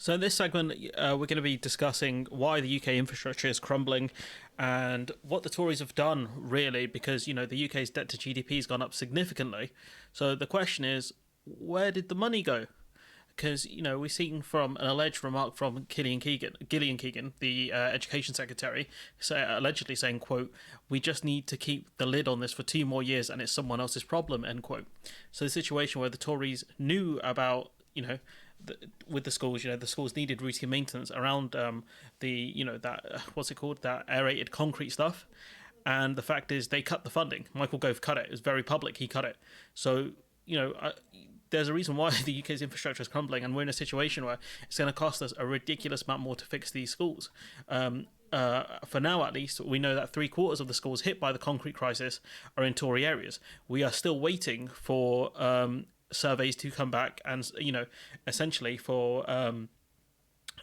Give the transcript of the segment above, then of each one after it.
So in this segment, we're going to be discussing why the UK infrastructure is crumbling and what the Tories have done, really, because, the UK's debt to GDP has gone up significantly. So the question is, where did the money go? Because, we've seen from an alleged remark from Gillian Keegan, the Education Secretary, allegedly saying, quote, "We just need to keep the lid on this for 2 more years and it's someone else's problem," end quote. So the situation where the Tories knew about, with the schools, the schools needed routine maintenance around that what's it called, that aerated concrete stuff, and the fact is they cut the funding. Michael Gove cut it. It was very public. He cut it. So there's a reason why the UK's infrastructure is crumbling, and we're in a situation where it's going to cost us a ridiculous amount more to fix these schools. For now, at least, we know that 3/4 of the schools hit by the concrete crisis are in Tory areas. We are still waiting for surveys to come back and, essentially for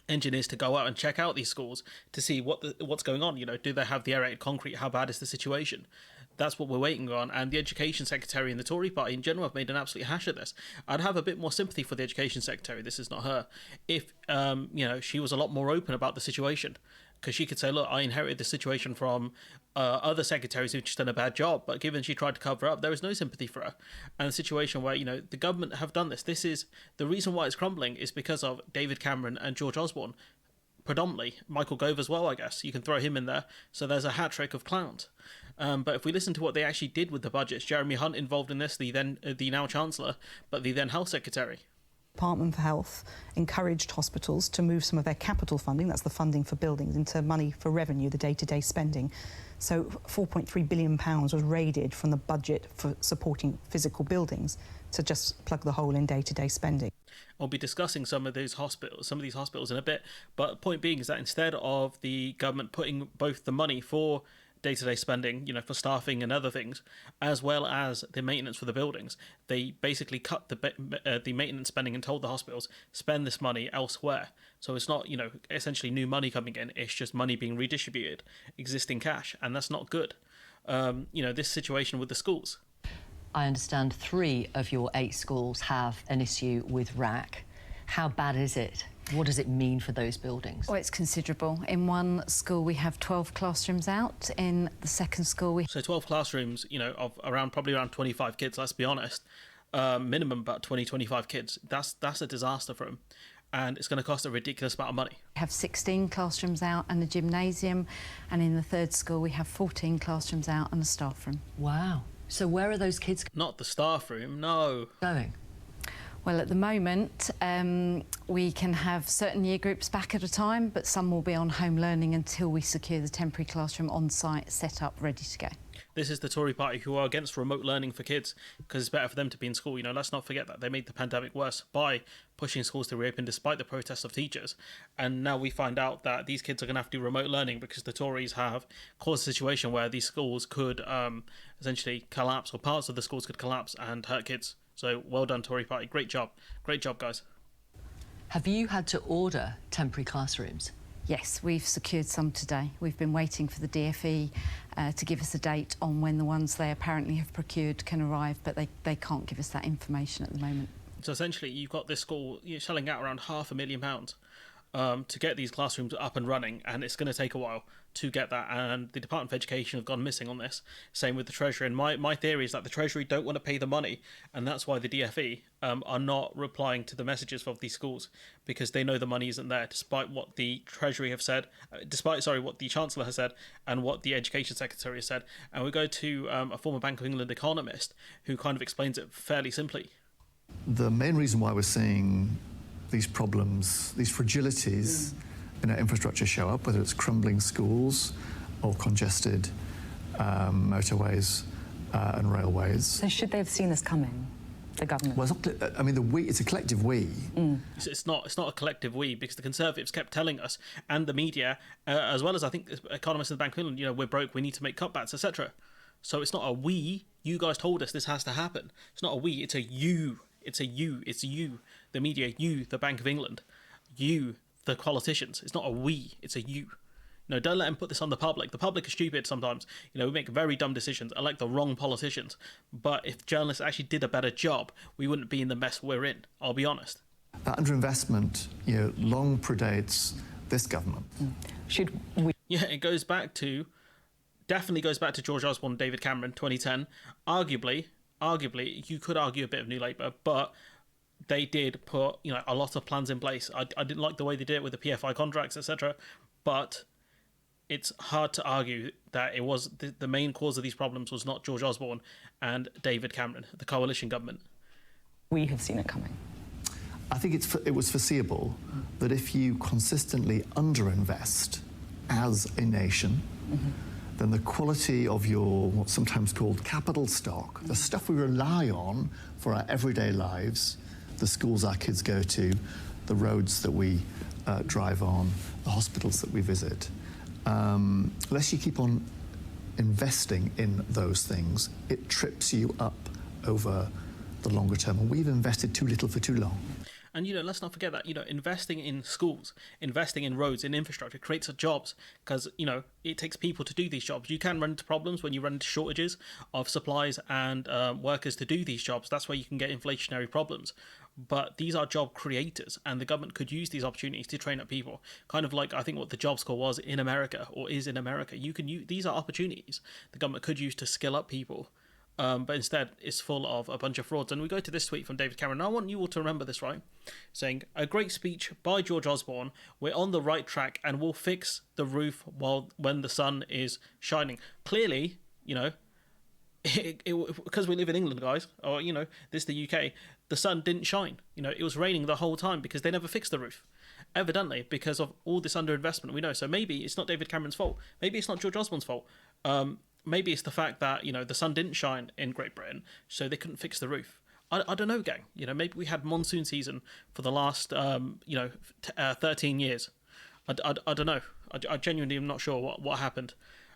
engineers to go out and check out these schools to see what's going on. Do they have the aerated concrete? How bad is the situation? That's what we're waiting on. And the Education Secretary and the Tory party in general have made an absolute hash of this. I'd have a bit more sympathy for the Education Secretary. This is not her. If she was a lot more open about the situation, because she could say, look, I inherited this situation from other secretaries who've just done a bad job, but given she tried to cover up, there is no sympathy for her. And the situation where, the government have done this. This is the reason why it's crumbling is because of David Cameron and George Osbourne, predominantly. Michael Gove as well, I guess. You can throw him in there. So there's a hat trick of clowns. But if we listen to what they actually did with the budgets, Jeremy Hunt involved in this, the now Chancellor, but the then Health Secretary. Department for Health encouraged hospitals to move some of their capital funding, that's the funding for buildings, into money for revenue, the day-to-day spending. So £4.3 billion was raided from the budget for supporting physical buildings to just plug the hole in day-to-day spending. We'll be discussing some of these hospitals in a bit, but the point being is that instead of the government putting both the money for day-to-day spending, for staffing and other things, as well as the maintenance for the buildings, they basically cut the maintenance spending and told the hospitals, spend this money elsewhere. So it's not, essentially new money coming in, it's just money being redistributed, existing cash, and that's not good. This situation with the schools. I understand 3 of your 8 schools have an issue with RAC. How bad is it? What does it mean for those buildings? Well, it's considerable. In one school, we have 12 classrooms out. In the second school, So 12 classrooms, of probably around 25 kids, let's be honest. Minimum about 25 kids. That's a disaster for them. And it's going to cost a ridiculous amount of money. We have 16 classrooms out and a gymnasium. And in the third school, we have 14 classrooms out and a staff room. Wow. So where are those kids Not the staff room, no. going? Well, at the moment, we can have certain year groups back at a time, but some will be on home learning until we secure the temporary classroom on site, set up, ready to go. This is the Tory party who are against remote learning for kids because it's better for them to be in school. Let's not forget that they made the pandemic worse by pushing schools to reopen despite the protests of teachers. And now we find out that these kids are going to have to do remote learning because the Tories have caused a situation where these schools could essentially collapse, or parts of the schools could collapse and hurt kids. So well done, Tory party. Great job, guys. Have you had to order temporary classrooms? Yes, we've secured some today. We've been waiting for the DfE to give us a date on when the ones they apparently have procured can arrive, but they can't give us that information at the moment. So essentially, you've got this school shelling out around £500,000 to get these classrooms up and running, and it's going to take a while to get that, and the Department of Education have gone missing on this. Same with the Treasury, and my theory is that the Treasury don't want to pay the money, and that's why the DfE are not replying to the messages of these schools, because they know the money isn't there, despite what the Treasury have said, what the Chancellor has said, and what the Education Secretary has said. And we go to a former Bank of England economist who kind of explains it fairly simply. The main reason why we're seeing these problems, these fragilities in our infrastructure show up, whether it's crumbling schools or congested motorways and railways. So should they have seen this coming, the government? Well, it's a collective we. It's not a collective we, because the Conservatives kept telling us, and the media, as well as I think economists in the Bank of England, we're broke, we need to make cutbacks, etc. So it's not a we. You guys told us this has to happen. It's not a we, it's a you. It's you, the media, you, the Bank of England, you, the politicians. It's not a we, it's a you. Don't let them put this on the public. The public is stupid sometimes. We make very dumb decisions, elect the wrong politicians. But if journalists actually did a better job, we wouldn't be in the mess we're in, I'll be honest. That underinvestment, long predates this government. Should we? Yeah, it definitely goes back to George Osbourne and David Cameron, 2010. Arguably, you could argue a bit of New Labour, but they did put, a lot of plans in place. I didn't like the way they did it with the PFI contracts, etc. But it's hard to argue that it was the main cause of these problems was not George Osbourne and David Cameron, the coalition government. We have seen it coming. I think it was foreseeable that if you consistently underinvest as a nation, then the quality of your what's sometimes called capital stock, the stuff we rely on for our everyday lives, the schools our kids go to, the roads that we drive on, the hospitals that we visit, unless you keep on investing in those things, it trips you up over the longer term. And we've invested too little for too long. And, let's not forget that, investing in schools, investing in roads, in infrastructure creates jobs because, it takes people to do these jobs. You can run into problems when you run into shortages of supplies and workers to do these jobs. That's where you can get inflationary problems. But these are job creators, and the government could use these opportunities to train up people. Kind of like I think what the Jobs Corps was in America or is in America. These are opportunities the government could use to skill up people. But instead, it's full of a bunch of frauds. And we go to this tweet from David Cameron. I want you all to remember this, right? Saying, a great speech by George Osbourne. We're on the right track and we'll fix the roof when the sun is shining. Clearly, because we live in England, guys, or, this is the UK, the sun didn't shine. It was raining the whole time because they never fixed the roof. Evidently, because of all this underinvestment, we know. So maybe it's not David Cameron's fault. Maybe it's not George Osborne's fault. Maybe it's the fact that, the sun didn't shine in Great Britain, so they couldn't fix the roof. I don't know, gang. Maybe we had monsoon season for the last, 13 years. I don't know. I genuinely am not sure what happened.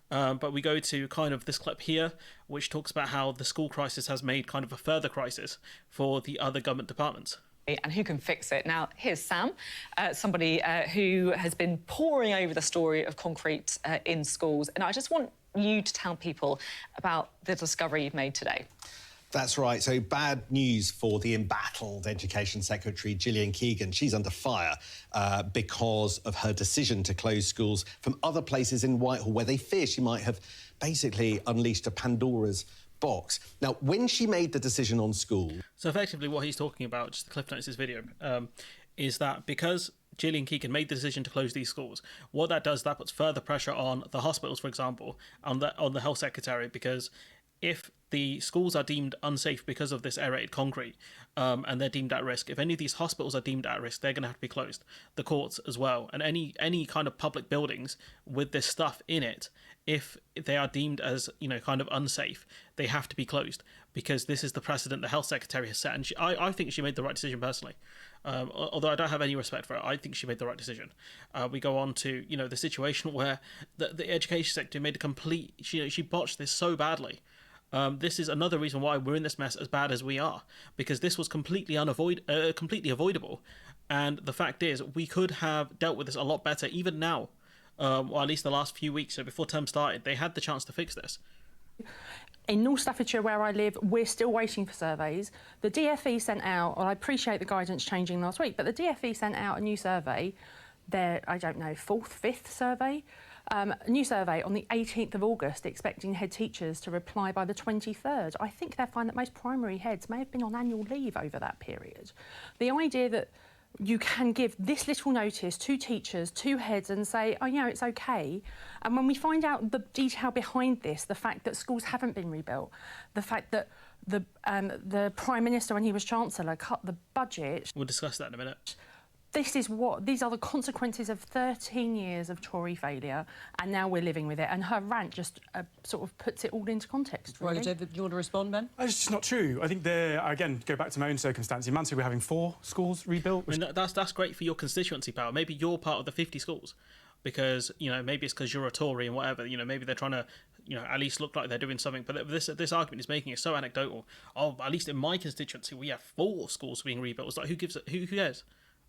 But we go to kind of this clip here, which talks about how the school crisis has made kind of a further crisis for the other government departments. And who can fix it? Now, here's Sam, somebody who has been poring over the story of concrete in schools. And I just want you to tell people about the discovery you've made today. That's right. So bad news for the embattled Education Secretary, Gillian Keegan. She's under fire because of her decision to close schools from other places in Whitehall where they fear she might have basically unleashed a Pandora's box. Now, when she made the decision on school... So effectively what he's talking about, just the cliff notes this video, is that because Gillian Keegan made the decision to close these schools, what that does, that puts further pressure on the hospitals, for example, on the health secretary, because if the schools are deemed unsafe because of this aerated concrete and they're deemed at risk, if any of these hospitals are deemed at risk, they're going to have to be closed. The courts as well, and any kind of public buildings with this stuff in it, if they are deemed as, kind of unsafe, they have to be closed, because this is the precedent the health secretary has set. And I think she made the right decision personally. Although I don't have any respect for it, I think she made the right decision. We go on to, the situation where the education sector made a complete... She botched this so badly. This is another reason why we're in this mess as bad as we are, because this was completely avoidable. And the fact is, we could have dealt with this a lot better, even now, or at least the last few weeks. So before term started, they had the chance to fix this. In North Staffordshire, where I live, we're still waiting for surveys. The DfE sent out, I appreciate the guidance changing last week, but the DfE sent out a new survey, their, I don't know, 4th, 5th survey, a new survey on the 18th of August, expecting head teachers to reply by the 23rd. I think they'll find that most primary heads may have been on annual leave over that period. The idea that you can give this little notice to teachers, to heads, and say, oh, it's OK. And when we find out the detail behind this, the fact that schools haven't been rebuilt, the fact that the Prime Minister, when he was Chancellor, cut the budget... We'll discuss that in a minute. These are the consequences of 13 years of Tory failure, and now we're living with it. And her rant just sort of puts it all into context, really. Right, David, do you want to respond, Ben? It's just not true. I think again, go back to my own circumstance. In Mansfield, we're having 4 schools rebuilt. I mean, that's great for your constituency power. Maybe you're part of the 50 schools, because, maybe it's because you're a Tory and whatever. Maybe they're trying to, at least look like they're doing something. But this argument is making it so anecdotal. Oh, at least in my constituency, we have 4 schools being rebuilt. It's like, who cares?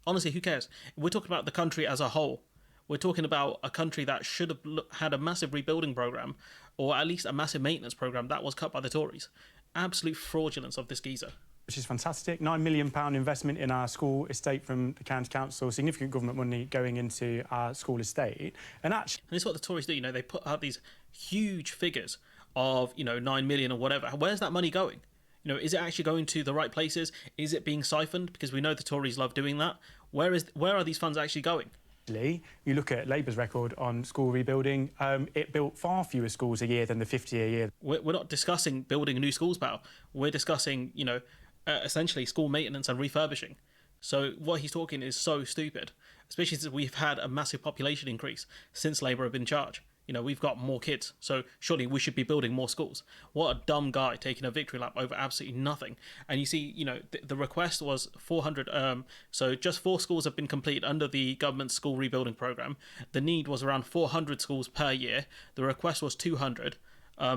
Honestly, who cares? We're talking about the country as a whole. We're talking about a country that should have had a massive rebuilding programme, or at least a massive maintenance programme that was cut by the Tories. Absolute fraudulence of this geezer. which is fantastic. £9 million investment in our school estate from the county council, significant government money going into our school estate. And actually... And this is what the Tories do, they put out these huge figures of, 9 million or whatever. Where's that money going? Is it actually going to the right places? Is it being siphoned? Because we know the Tories love doing that. Where are these funds actually going? You look at Labour's record on school rebuilding, it built far fewer schools a year than the 50 a year. We're not discussing building new schools, pal. We're discussing, essentially school maintenance and refurbishing. So what he's talking is so stupid, especially since we've had a massive population increase since Labour have been in charge. We've got more kids, so surely we should be building more schools. What a dumb guy taking a victory lap over absolutely nothing. And you see, the request was 400, so just 4 schools have been completed under the government's school rebuilding programme. The need was around 400 schools per year. The request was 200,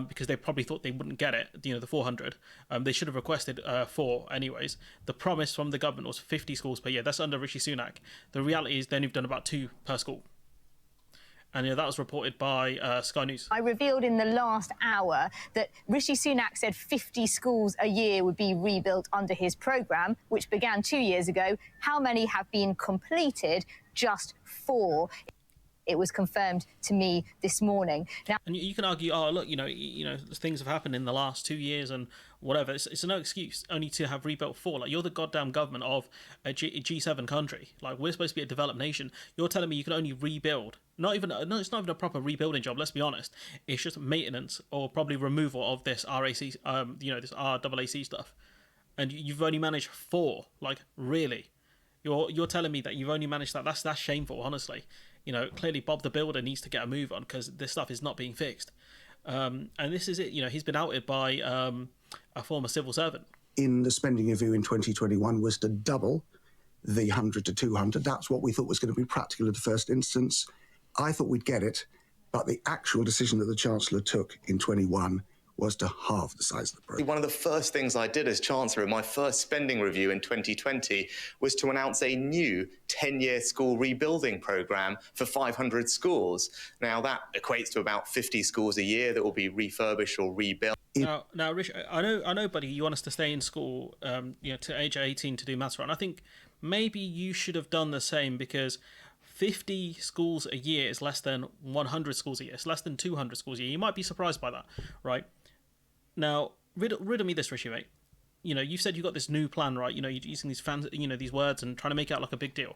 because they probably thought they wouldn't get it, the 400. They should have requested 4 anyways. The promise from the government was 50 schools per year. That's under Rishi Sunak. The reality is then you've done about 2 per school. And that was reported by Sky News. I revealed in the last hour that Rishi Sunak said 50 schools a year would be rebuilt under his programme, which began 2 years ago. How many have been completed? Just 4. It was confirmed to me this morning. Now, and you can argue, oh look, things have happened in the last 2 years and whatever. It's no excuse only to have rebuilt 4. Like, you're the goddamn government of a G7 country. Like, we're supposed to be a developed nation. You're telling me you can only rebuild. It's not even a proper rebuilding job. Let's be honest. It's just maintenance or probably removal of this RAC, this RAAC stuff. And you've only managed 4. Like, really? You're telling me that you've only managed that? That's shameful, honestly. Clearly Bob the Builder needs to get a move on because this stuff is not being fixed. And this is it. He's been outed by a former civil servant. In the spending review in 2021 was to double the 100 to 200. That's what we thought was going to be practical in the first instance. I thought we'd get it, but the actual decision that the Chancellor took in 21 was to halve the size of the programme. One of the first things I did as Chancellor in my first spending review in 2020 was to announce a new 10-year school rebuilding programme for 500 schools. Now, that equates to about 50 schools a year that will be refurbished or rebuilt. Now, Rich, I know, buddy, you want us to stay in school, to age 18 to do maths, right? And I think maybe you should have done the same because 50 schools a year is less than 100 schools a year. It's less than 200 schools a year. You might be surprised by that, right? Now, riddle me this, Rishi, mate. You've said you've got this new plan, right? You're using these these words and trying to make it out like a big deal.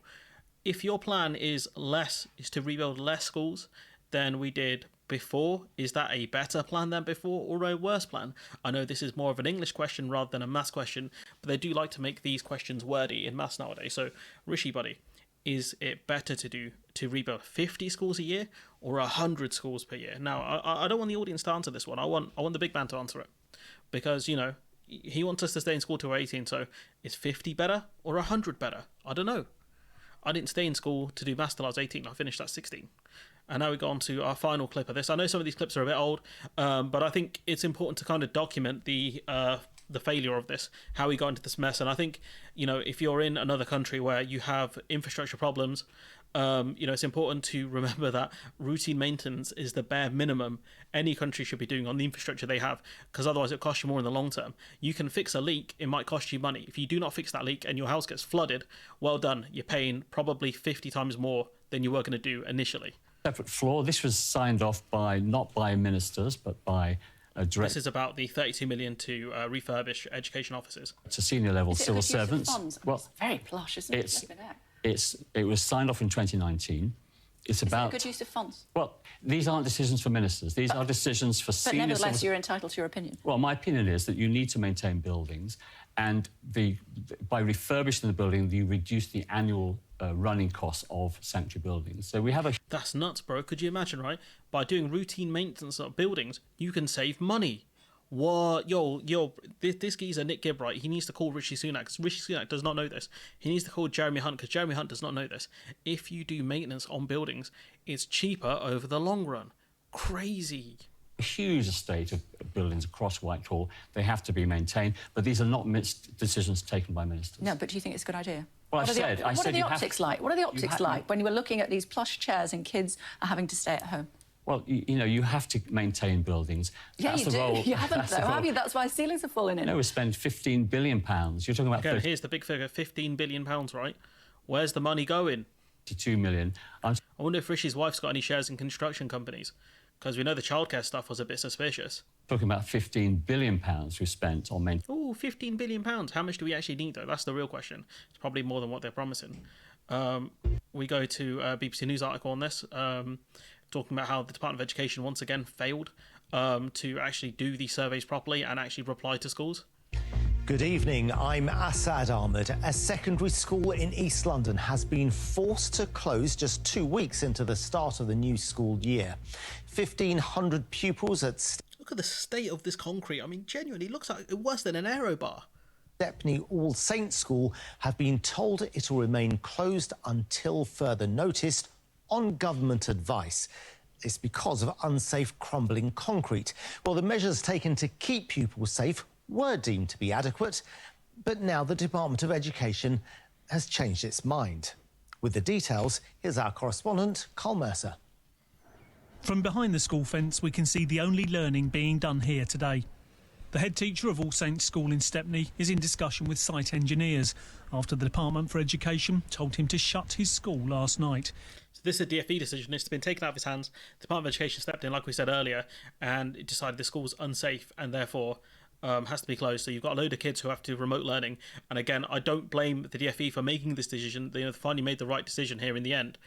If your plan is to rebuild less schools than we did before, is that a better plan than before or a worse plan? I know this is more of an English question rather than a maths question, but they do like to make these questions wordy in maths nowadays. So, Rishi, buddy, is it better to rebuild 50 schools a year or 100 schools per year? Now, I don't want the audience to answer this one. I want the big man to answer it because, he wants us to stay in school till we're 18. So is 50 better or 100 better? I don't know. I didn't stay in school to do maths till I was 18. I finished at 16. And now we go on to our final clip of this. I know some of these clips are a bit old, but I think it's important to kind of document the failure of this, how we got into this mess. And I think, if you're in another country where you have infrastructure problems, it's important to remember that routine maintenance is the bare minimum any country should be doing on the infrastructure they have, because otherwise it costs you more in the long term. You can fix a leak, it might cost you money. If you do not fix that leak and your house gets flooded, well done, you're paying probably 50 times more than you were going to do initially. Separate floor. This was signed off not by ministers, but by This is about the 32 million to refurbish education offices. To senior level civil servants. Well, it's very plush, isn't it? It was signed off in 2019. It's about a good use of funds. Well, these aren't decisions for ministers. These are decisions for senior. But nevertheless, you're entitled to your opinion. Well, my opinion is that you need to maintain buildings, and by refurbishing the building, you reduce the annual running costs of sanctuary buildings. So we have a... That's nuts, bro. Could you imagine, right? By doing routine maintenance of buildings, you can save money. What? This geezer, Nick Gibb, right? He needs to call Rishi Sunak, because Rishi Sunak does not know this. He needs to call Jeremy Hunt, because Jeremy Hunt does not know this. If you do maintenance on buildings, it's cheaper over the long run. Crazy. A huge estate of buildings across Whitehall. They have to be maintained, but these are not decisions taken by ministers. No, but do you think it's a good idea? Well, What are the optics like? What are the optics like when you were looking at these plush chairs and kids are having to stay at home? Well, you know, you have to maintain buildings. Yeah, That's you the do. role. You haven't, That's though, the have role. you? That's why ceilings are falling in. No, we spend £15 billion. You're talking about Again, here's the big figure, £15 billion, right? Where's the money going? £52 million. I wonder if Rishi's wife's got any shares in construction companies, because we know the childcare stuff was a bit suspicious. Talking about £15 billion we spent on maintaining. Oh, £15 billion. How much do we actually need, though? That's the real question. It's probably more than what they're promising. We go to a BBC News article on this, talking about how the Department of Education once again failed to actually do these surveys properly and actually reply to schools. Good evening, I'm Assad Ahmed. A secondary school in East London has been forced to close just 2 weeks into the start of the new school year. 1,500 pupils at... Look at the state of this concrete. I mean, genuinely, it looks like worse than an aero bar. Stepney All Saints School have been told it will remain closed until further notice on government advice. It's because of unsafe crumbling concrete. Well, the measures taken to keep pupils safe were deemed to be adequate, but now the Department of Education has changed its mind. With the details, here's our correspondent, Carl Mercer. From behind the school fence, we can see the only learning being done here today. The head teacher of All Saints School in Stepney is in discussion with site engineers after the Department for Education told him to shut his school last night. So this is a DfE decision. It's been taken out of his hands. The Department of Education stepped in, like we said earlier, and it decided the school's unsafe and therefore has to be closed. So you've got a load of kids who have to remote learning. And again, I don't blame the DfE for making this decision. They finally made the right decision here in the end,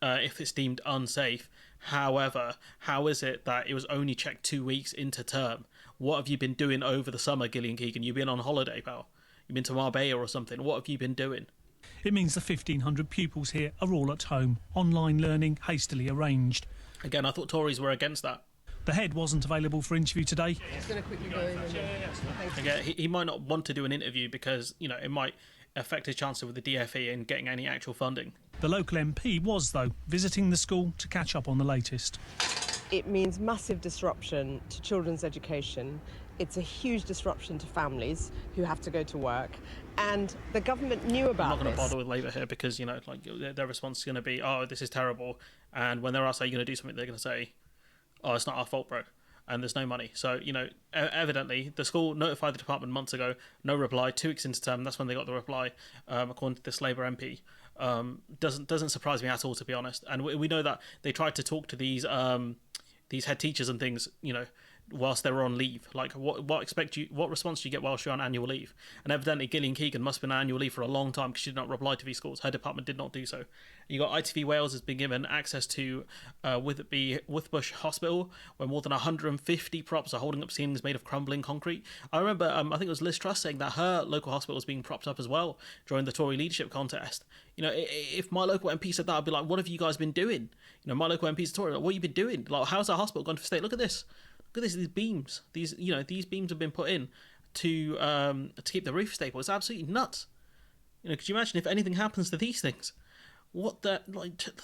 if it's deemed unsafe. However, how is it that it was only checked 2 weeks into term? What have you been doing over the summer, Gillian Keegan? You've been on holiday, pal. You've been to Marbella or something. What have you been doing? It means the 1,500 pupils here are all at home, online learning hastily arranged. Again, I thought Tories were against that. The head wasn't available for interview today. Just going to quickly go in and... Again, he might not want to do an interview because, you know, it might affect his chances with the DfE in getting any actual funding. The local MP was, though, visiting the school to catch up on the latest. It means massive disruption to children's education. It's a huge disruption to families who have to go to work. And the government knew about I'm not going to this. bother with Labour here because, you know, like their response is going to be, oh, this is terrible. And when they're asked, are you going to do something, they're going to say, oh, it's not our fault, bro. And there's no money. So, you know, evidently, the school notified the department months ago, no reply, 2 weeks into term, that's when they got the reply, according to this Labour MP. Doesn't surprise me at all, to be honest. And we know that they tried to talk to these head teachers and things, you know, whilst they were on leave. Like, what response do you get whilst you're on annual leave? And evidently Gillian Keegan must have been on annual leave for a long time because she did not reply to these schools. Her department did not do so. You got ITV Wales has been given access to Witherbush Hospital, where more than 150 props are holding up ceilings made of crumbling concrete. I remember, I think it was Liz Truss saying that her local hospital was being propped up as well during the Tory leadership contest. You know, if my local MP said that, I'd be like, what have you guys been doing? You know, my local MP's Tory, like, what have you been doing? Like, how's our hospital gone to state? Look at this. Look at this, these beams. These beams have been put in to keep the roof stable. It's absolutely nuts. You know, could you imagine if anything happens to these things? What the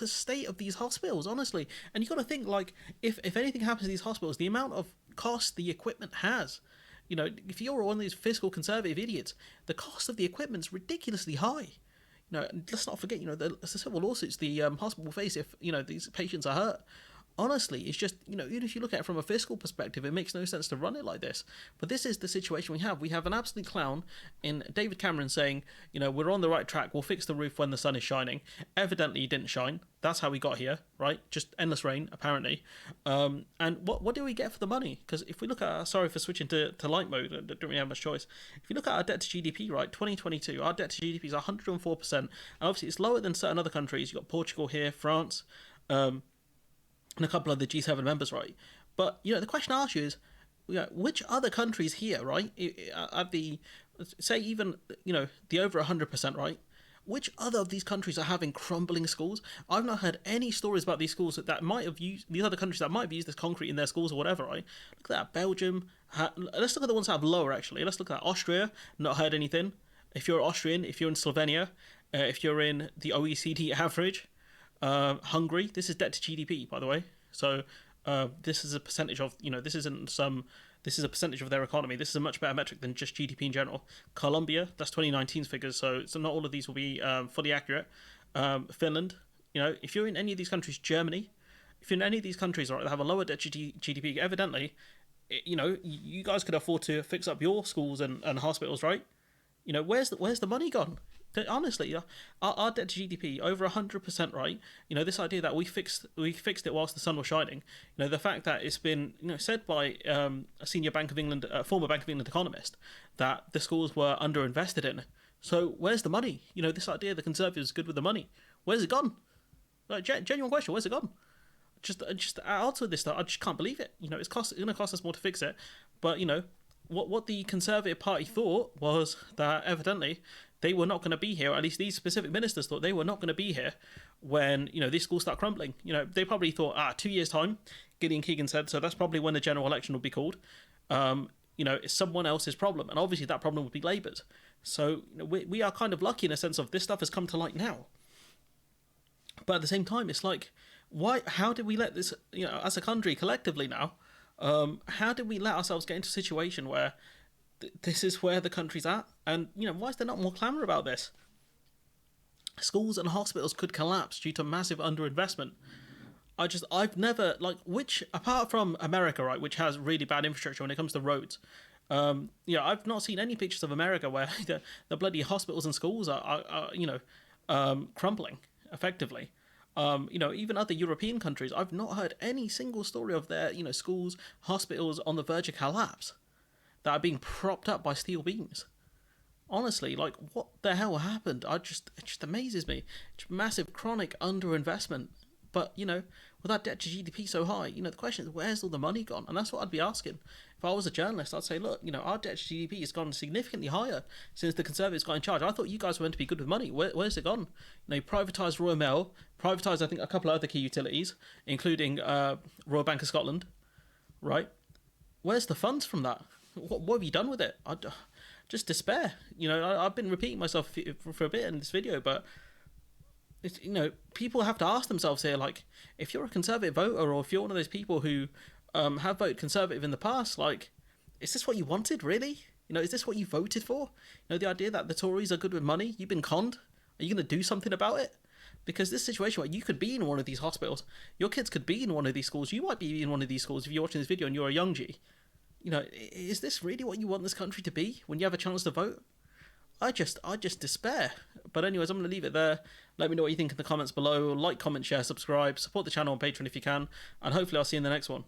state of these hospitals, honestly. And you got to think, like, if anything happens to these hospitals, the amount of cost the equipment has. You know, if you're one of these fiscal conservative idiots, the cost of the equipment's ridiculously high. You know, let's not forget, you know, the civil lawsuits the hospital will face if, you know, these patients are hurt. Honestly, it's just, you know, even if you look at it from a fiscal perspective, it makes no sense to run it like this. But this is the situation we have. We have an absolute clown in David Cameron saying, you know, we're on the right track. We'll fix the roof when the sun is shining. Evidently, it didn't shine. That's how we got here, right? Just endless rain, apparently. And what do we get for the money? Because if we look at, sorry for switching to light mode, I don't really have much choice. If you look at our debt to GDP, right, 2022, our debt to GDP is 104%. And obviously, it's lower than certain other countries. You've got Portugal here, France, and a couple of the G7 members, right? But, you know, the question I ask you is, you know, which other countries here, right, at the, say even, you know, the over 100%, right? Which other of these countries are having crumbling schools? I've not heard any stories about these schools that might have used, these other countries that might have used this concrete in their schools or whatever, right? Look at that, Belgium. Let's look at the ones that have lower, actually. Let's look at Austria, not heard anything. If you're Austrian, if you're in Slovenia, if you're in the OECD average, Hungary, this is debt to GDP, by the way. So this is a percentage of, you know, this is a percentage of their economy. This is a much better metric than just GDP in general. Colombia, that's 2019's figures, so not all of these will be fully accurate. Finland, you know, if you're in any of these countries, Germany, if you're in any of these countries, right, that have a lower debt to GDP, evidently, you know, you guys could afford to fix up your schools and hospitals, right? You know, where's the money gone? Honestly, our debt to GDP over 100%, right? You know, this idea that we fixed it whilst the sun was shining. You know, the fact that it's been, you know, said by a senior Bank of England, former Bank of England economist, that the schools were underinvested in. So where's the money? You know, this idea the Conservatives are good with the money. Where's it gone? Like, genuine question. Where's it gone? Just out of this stuff, I just can't believe it. You know, it's going to cost us more to fix it. But you know, what the Conservative Party thought was that evidently they were not going to be here, or at least these specific ministers thought they were not going to be here when, you know, these schools start crumbling. You know, they probably thought, 2 years' time, Gillian Keegan said, so that's probably when the general election will be called. You know, it's someone else's problem, and obviously that problem would be Labour's. So you know, we are kind of lucky in a sense of this stuff has come to light now. But at the same time, it's like, why? How did we let this, you know, as a country collectively now, how did we let ourselves get into a situation where this is where the country's at? And, you know, why is there not more clamour about this? Schools and hospitals could collapse due to massive underinvestment. I've never, like, apart from America, right, which has really bad infrastructure when it comes to roads, I've not seen any pictures of America where the bloody hospitals and schools are crumbling effectively. You know, even other European countries, I've not heard any single story of their, you know, schools, hospitals on the verge of collapse that are being propped up by steel beams. Honestly, like, what the hell happened? It just amazes me. It's massive chronic underinvestment. But, you know, with that debt to GDP so high, you know, the question is, where's all the money gone? And that's what I'd be asking. If I was a journalist, I'd say, look, you know, our debt to GDP has gone significantly higher since the Conservatives got in charge. I thought you guys were meant to be good with money. Where's it gone? You know, you privatised Royal Mail, privatised, I think, a couple of other key utilities, including Royal Bank of Scotland, right? Where's the funds from that? What have you done with it? Just despair. You know, I've been repeating myself for a bit in this video, but it's, you know, people have to ask themselves here, like, if you're a Conservative voter, or if you're one of those people who have voted Conservative in the past, like, is this what you wanted, really? You know, is this what you voted for? You know, the idea that the Tories are good with money, you've been conned. Are you going to do something about it? Because this situation where you could be in one of these hospitals, your kids could be in one of these schools, you might be in one of these schools if you're watching this video and you're a young G. You know, is this really what you want this country to be when you have a chance to vote? I just despair. But anyways, I'm going to leave it there. Let me know what you think in the comments below. Like, comment, share, subscribe. Support the channel on Patreon if you can. And hopefully I'll see you in the next one.